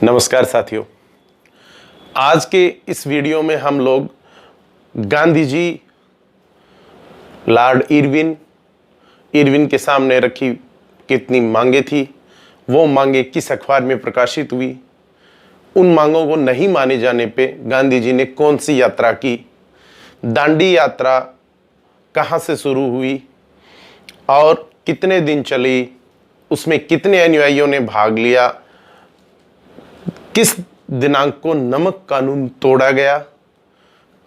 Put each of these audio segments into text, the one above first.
नमस्कार साथियों, आज के इस वीडियो में हम लोग गांधी जी, लॉर्ड इरविन के सामने रखी कितनी मांगे थी, वो मांगे किस अखबार में प्रकाशित हुई, उन मांगों को नहीं माने जाने पे गांधी जी ने कौन सी यात्रा की, दांडी यात्रा कहाँ से शुरू हुई और कितने दिन चली, उसमें कितने अनुयायियों ने भाग लिया, किस दिनांक को नमक कानून तोड़ा गया,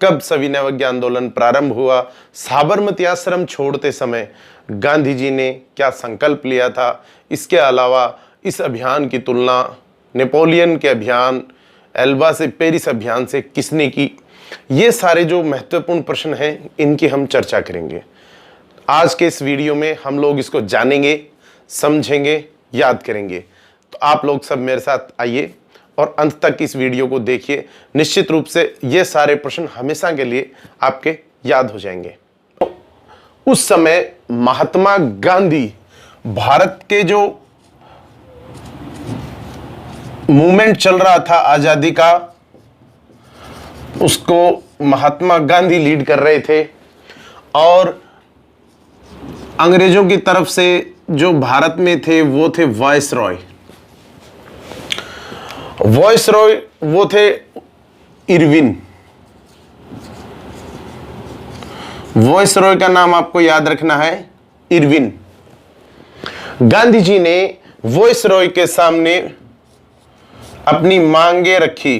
कब सविनय अवज्ञा आंदोलन प्रारंभ हुआ, साबरमती आश्रम छोड़ते समय गांधी जी ने क्या संकल्प लिया था, इसके अलावा इस अभियान की तुलना नेपोलियन के अभियान, एल्बा से पेरिस अभियान से किसने की, ये सारे जो महत्वपूर्ण प्रश्न हैं इनकी हम चर्चा करेंगे। आज के इस वीडियो में हम लोग इसको जानेंगे, समझेंगे, याद करेंगे। तो आप लोग सब मेरे साथ आइए और अंत तक इस वीडियो को देखिए। निश्चित रूप से ये सारे प्रश्न हमेशा के लिए आपके याद हो जाएंगे। उस समय महात्मा गांधी भारत के जो मूवमेंट चल रहा था आजादी का, उसको महात्मा गांधी लीड कर रहे थे और अंग्रेजों की तरफ से जो भारत में थे वो थे वायसरॉय वो थे इरविन। वायसरॉय का नाम आपको याद रखना है, इरविन। गांधी जी ने वायसरॉय के सामने अपनी मांगे रखी।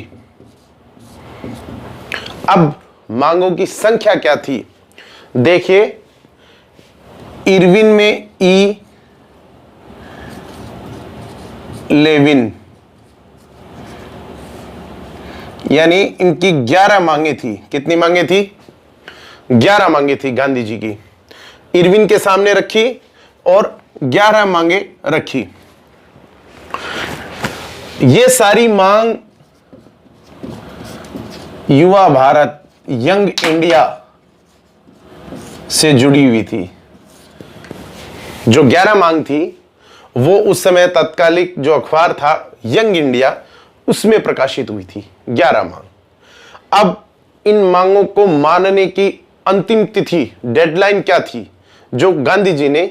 अब मांगों की संख्या क्या थी देखिए, इरविन में ई लेविन, यानी इनकी 11 मांगे थी। कितनी मांगे थी? 11 मांगे थी गांधी जी की। इरविन के सामने रखी और 11 मांगे रखी। ये सारी मांग युवा भारत, यंग इंडिया से जुड़ी हुई थी। जो 11 मांग थी वो उस समय तत्कालिक जो अखबार था यंग इंडिया, उसमें प्रकाशित हुई थी 11 मांग। अब इन मांगों को मानने की अंतिम तिथि, डेडलाइन क्या थी जो गांधी जी ने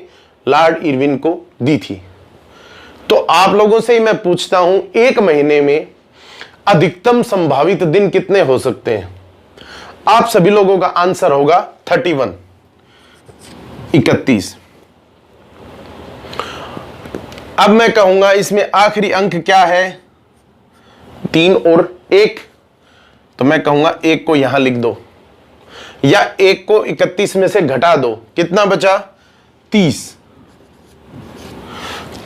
लॉर्ड इरविन को दी थी? तो आप लोगों से ही मैं पूछता हूं, एक महीने में अधिकतम संभावित दिन कितने हो सकते हैं? आप सभी लोगों का आंसर होगा 31, 31। अब मैं कहूंगा इसमें आखिरी अंक क्या है? 3 और 1। तो मैं कहूंगा 1 को यहां लिख दो या 1 को 31 में से घटा दो। कितना बचा? 30।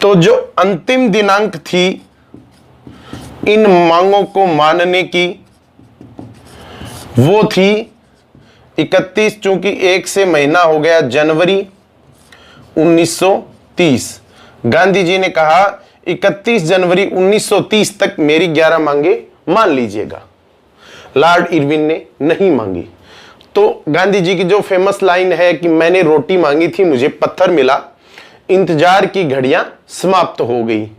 तो जो अंतिम दिनांक थी इन मांगों को मानने की वो थी 31, चूंकि 1 से महीना हो गया जनवरी 1930। गांधी जी ने कहा 31 जनवरी 1930 तक मेरी 11 मांगे मान लीजिएगा। लॉर्ड इरविन ने नहीं मांगी। तो गांधी जी की जो फेमस लाइन है कि मैंने रोटी मांगी थी मुझे पत्थर मिला, इंतजार की घड़ियां समाप्त हो गई।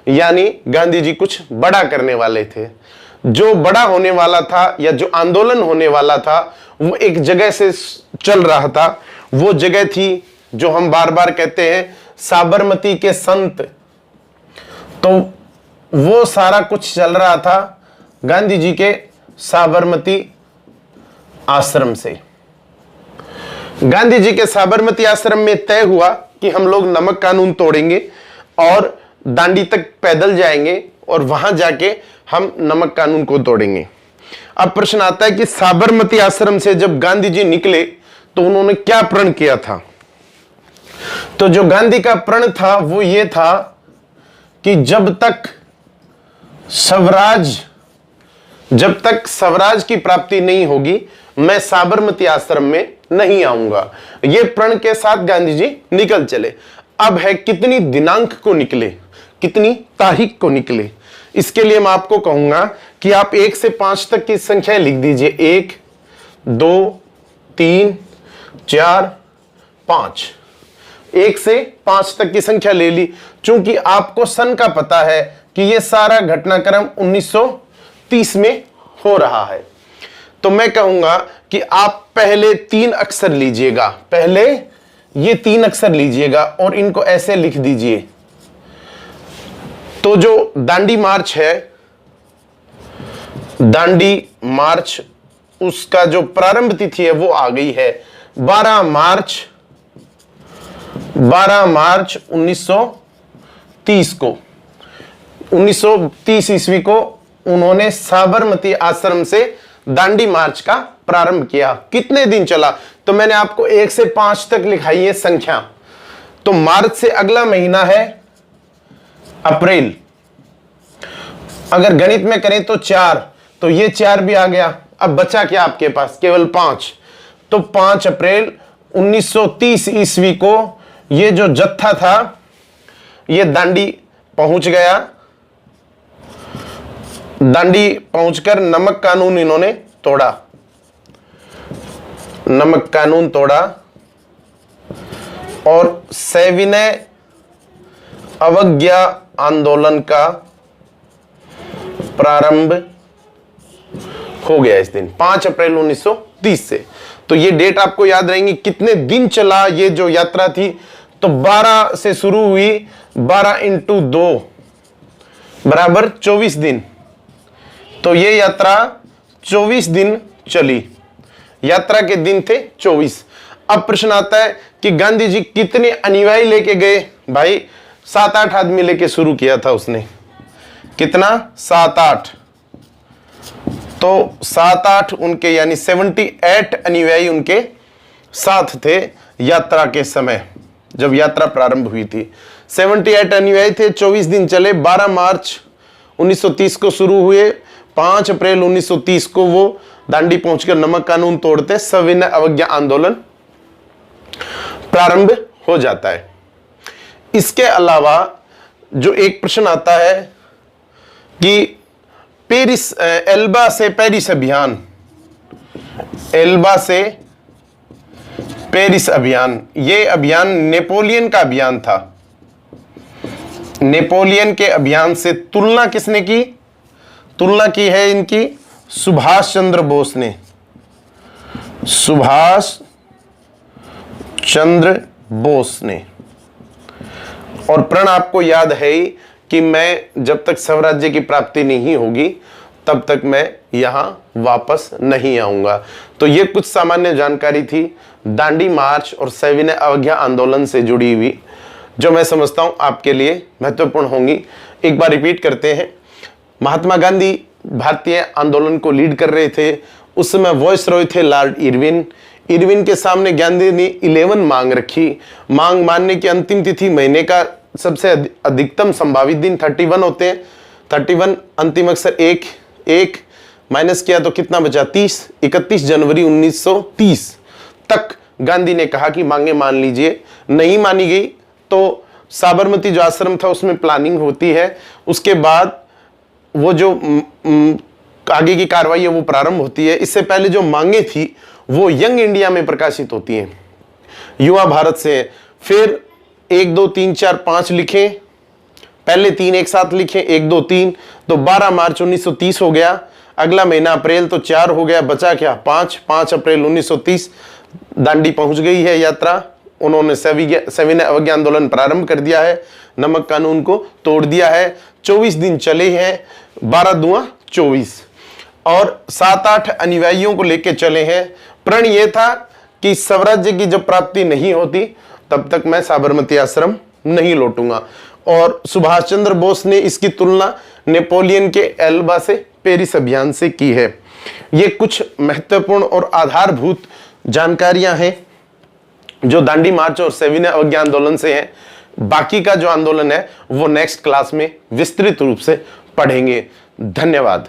यानी गांधी जी कुछ बड़ा करने वाले थे। जो बड़ा होने वाला था या जो आंदोलन होने वाला था वो एक जगह से चल रहा था। वो जगह थी जो हम बार बार कहते हैं साबरमती के संत। तो वो सारा कुछ चल रहा था गांधी जी के साबरमती आश्रम से। गांधी जी के साबरमती आश्रम में तय हुआ कि हम लोग नमक कानून तोड़ेंगे और दांडी तक पैदल जाएंगे और वहां जाके हम नमक कानून को तोड़ेंगे। अब प्रश्न आता है कि साबरमती आश्रम से जब गांधी जी निकले तो उन्होंने क्या प्रण किया था? तो जो गांधी का प्रण था वो ये था कि जब तक स्वराज की प्राप्ति नहीं होगी मैं साबरमती आश्रम में नहीं आऊंगा। ये प्रण के साथ गांधी जी निकल चले। अब है कितनी दिनांक को निकले, कितनी तारीख को निकले? इसके लिए मैं आपको कहूंगा कि आप 1 से 5 तक की संख्या लिख दीजिए। 1, 2, 3, 4, 5। 1 से 5 तक की संख्या ले ली। चूंकि आपको सन का पता है कि यह सारा घटनाक्रम 1930 में हो रहा है, तो मैं कहूंगा कि आप पहले 3 अक्षर लीजिएगा, पहले ये 3 अक्षर लीजिएगा और इनको ऐसे लिख दीजिए। तो जो दांडी मार्च है, दांडी मार्च, उसका जो प्रारंभ तिथि है वो आ गई है 12 मार्च 1930 को। 1930 ईस्वी को उन्होंने साबरमती आश्रम से दांडी मार्च का प्रारंभ किया। कितने दिन चला? तो मैंने आपको 1 से 5 तक लिखाई है संख्या। तो मार्च से अगला महीना है अप्रैल। अगर गणित में करें तो 4, तो ये 4 भी आ गया। अब बचा क्या आपके पास? केवल 5। तो 5 अप्रैल 1930 ईस्वी को ये जो जत्था था ये दांडी पहुंच गया। दांडी पहुंचकर नमक कानून इन्होंने तोड़ा, नमक कानून तोड़ा और सविनय अवज्ञा आंदोलन का प्रारंभ हो गया इस दिन 5 अप्रैल 1930 से। तो ये डेट आपको याद रहेंगी। कितने दिन चला ये जो यात्रा थी? तो 12 से शुरू हुई, 12 × 2 बराबर 24 दिन। तो ये यात्रा 24 दिन चली। यात्रा के दिन थे 24। अब प्रश्न आता है कि गांधी जी कितने अनुयायी लेके गए? भाई 7-8 आदमी लेके शुरू किया था उसने। कितना? 7-8। तो 7-8 उनके यानी 78 अनुयायी उनके साथ थे यात्रा के समय, जब यात्रा प्रारंभ हुई थी। 78 अनुयायी थे। 24 दिन चले। 12 मार्च 1930 को शुरू हुए। 5 अप्रैल 1930 को वो दांडी पहुंचकर नमक कानून तोड़ते, सविनय अवज्ञा आंदोलन प्रारंभ हो जाता है। इसके अलावा जो एक प्रश्न आता है कि पेरिस, एल्बा से पेरिस अभियान, एल्बा से पेरिस अभियान, ये अभियान नेपोलियन का अभियान था। नेपोलियन के अभियान से तुलना किसने की? तुलना की है इनकी सुभाष चंद्र बोस ने। सुभाष चंद्र बोस ने। और प्रण आपको याद है ही कि मैं जब तक स्वराज्य की प्राप्ति नहीं होगी तब तक मैं यहां वापस नहीं आऊंगा। तो ये कुछ सामान्य जानकारी थी दांडी मार्च और सविनय अवज्ञा आंदोलन से जुड़ी हुई, जो मैं समझता हूं आपके लिए महत्वपूर्ण होंगी। एक बार रिपीट करते हैं। महात्मा गांधी भारतीय आंदोलन को लीड कर रहे थे। उस समय वॉइस रॉय थे लॉर्ड इरविन। इरविन के सामने गांधी ने 11 मांग रखी। मांग मानने की अंतिम तिथि महीने का सबसे अधिकतम संभावित दिन 31 होते हैं। 31 अंतिम अक्षर 1 माइनस किया तो कितना बचा? 30। 31 जनवरी 1930 तक गांधी ने कहा कि मांगे मान लीजिए। नहीं मानी गई तो साबरमती जो आश्रम था उसमें प्लानिंग होती है। उसके बाद वो जो आगे की कार्रवाई है वो प्रारंभ होती है। इससे पहले जो मांगे थी वो यंग इंडिया में प्रकाशित होती हैं, युवा भारत से। फिर 1 2 3 4 5 लिखें, पहले 3 एक साथ लिखें, 1 2 3, तो 12 मार्च 1930 हो गया। अगला महीना अप्रैल, तो 4 हो गया। बचा क्या? 5 अप्रैल 1930 दांडी पहुंच गई है यात्रा। उन्होंने सविनय अवज्ञा आंदोलन प्रारंभ कर दिया है, नमक कानून को तोड़ दिया है। 24 दिन चले हैं, 12 दूना 24, और 7-8 अनुयायियों को लेकर चले हैं। प्रण यह था कि स्वराज्य की जब प्राप्ति नहीं होती तब तक मैं साबरमती आश्रम नहीं लौटूंगा। और सुभाष चंद्र बोस ने इसकी तुलना नेपोलियन के एल्बा से पेरिस अभियान से की है। ये कुछ महत्वपूर्ण और आधारभूत जानकारियां हैं जो दांडी मार्च और सविनय अवज्ञा आंदोलन से हैं। बाकी का जो आंदोलन है वो नेक्स्ट क्लास में विस्तृत रूप से पढ़ेंगे। धन्यवाद।